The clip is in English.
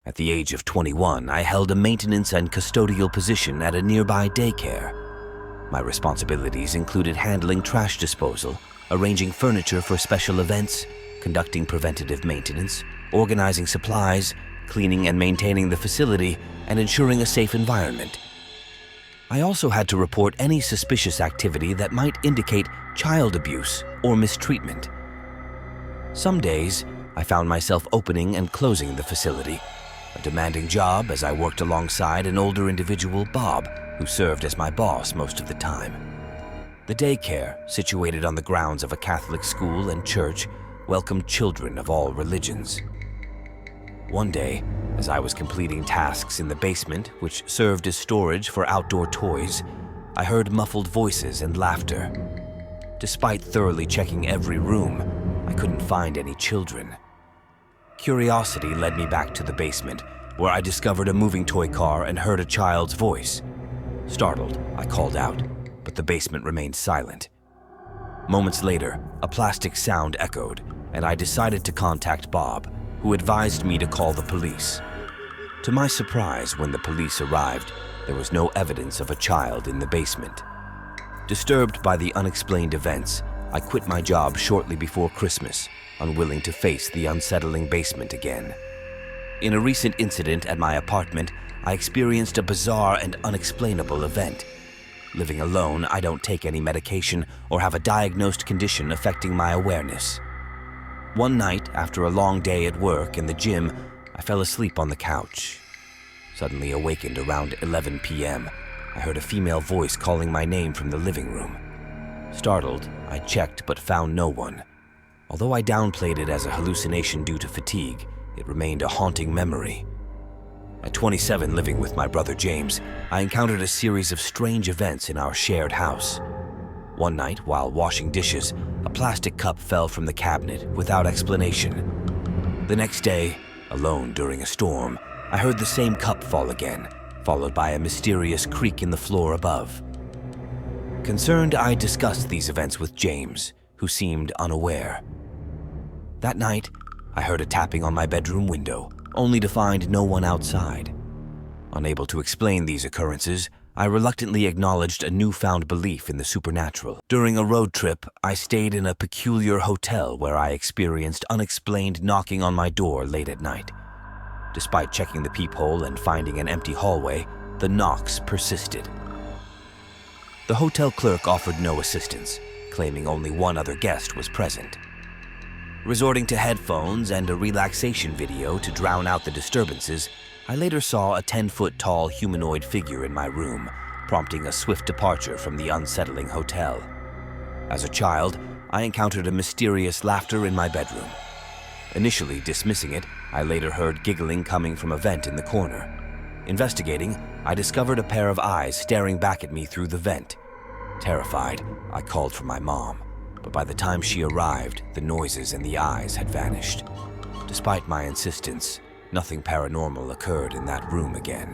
At the age of 21, I held a maintenance and custodial position at a nearby daycare. My responsibilities included handling trash disposal, arranging furniture for special events, conducting preventative maintenance, organizing supplies, cleaning and maintaining the facility, and ensuring a safe environment. I also had to report any suspicious activity that might indicate child abuse or mistreatment. Some days, I found myself opening and closing the facility, a demanding job as I worked alongside an older individual, Bob, who served as my boss most of the time. The daycare, situated on the grounds of a Catholic school and church, welcomed children of all religions. One day, as I was completing tasks in the basement, which served as storage for outdoor toys, I heard muffled voices and laughter. Despite thoroughly checking every room, I couldn't find any children. Curiosity led me back to the basement, where I discovered a moving toy car and heard a child's voice. Startled, I called out, but the basement remained silent. Moments later, a plastic sound echoed, and I decided to contact Bob, who advised me to call the police. To my surprise, when the police arrived, there was no evidence of a child in the basement. Disturbed by the unexplained events, I quit my job shortly before Christmas, unwilling to face the unsettling basement again. In a recent incident at my apartment, I experienced a bizarre and unexplainable event. Living alone, I don't take any medication or have a diagnosed condition affecting my awareness. One night, after a long day at work in the gym, I fell asleep on the couch. Suddenly awakened around 11 p.m., I heard a female voice calling my name from the living room. Startled, I checked but found no one. Although I downplayed it as a hallucination due to fatigue, it remained a haunting memory. At 27, living with my brother James, I encountered a series of strange events in our shared house. One night, while washing dishes, a plastic cup fell from the cabinet without explanation. The next day, alone during a storm, I heard the same cup fall again, followed by a mysterious creak in the floor above. Concerned, I discussed these events with James, who seemed unaware. That night, I heard a tapping on my bedroom window, only to find no one outside. Unable to explain these occurrences, I reluctantly acknowledged a newfound belief in the supernatural. During a road trip, I stayed in a peculiar hotel where I experienced unexplained knocking on my door late at night. Despite checking the peephole and finding an empty hallway, the knocks persisted. The hotel clerk offered no assistance, claiming only one other guest was present. Resorting to headphones and a relaxation video to drown out the disturbances, I later saw a 10-foot-tall humanoid figure in my room, prompting a swift departure from the unsettling hotel. As a child, I encountered a mysterious laughter in my bedroom. Initially dismissing it, I later heard giggling coming from a vent in the corner. Investigating, I discovered a pair of eyes staring back at me through the vent. Terrified, I called for my mom, but by the time she arrived, the noises and the eyes had vanished. Despite my insistence, nothing paranormal occurred in that room again.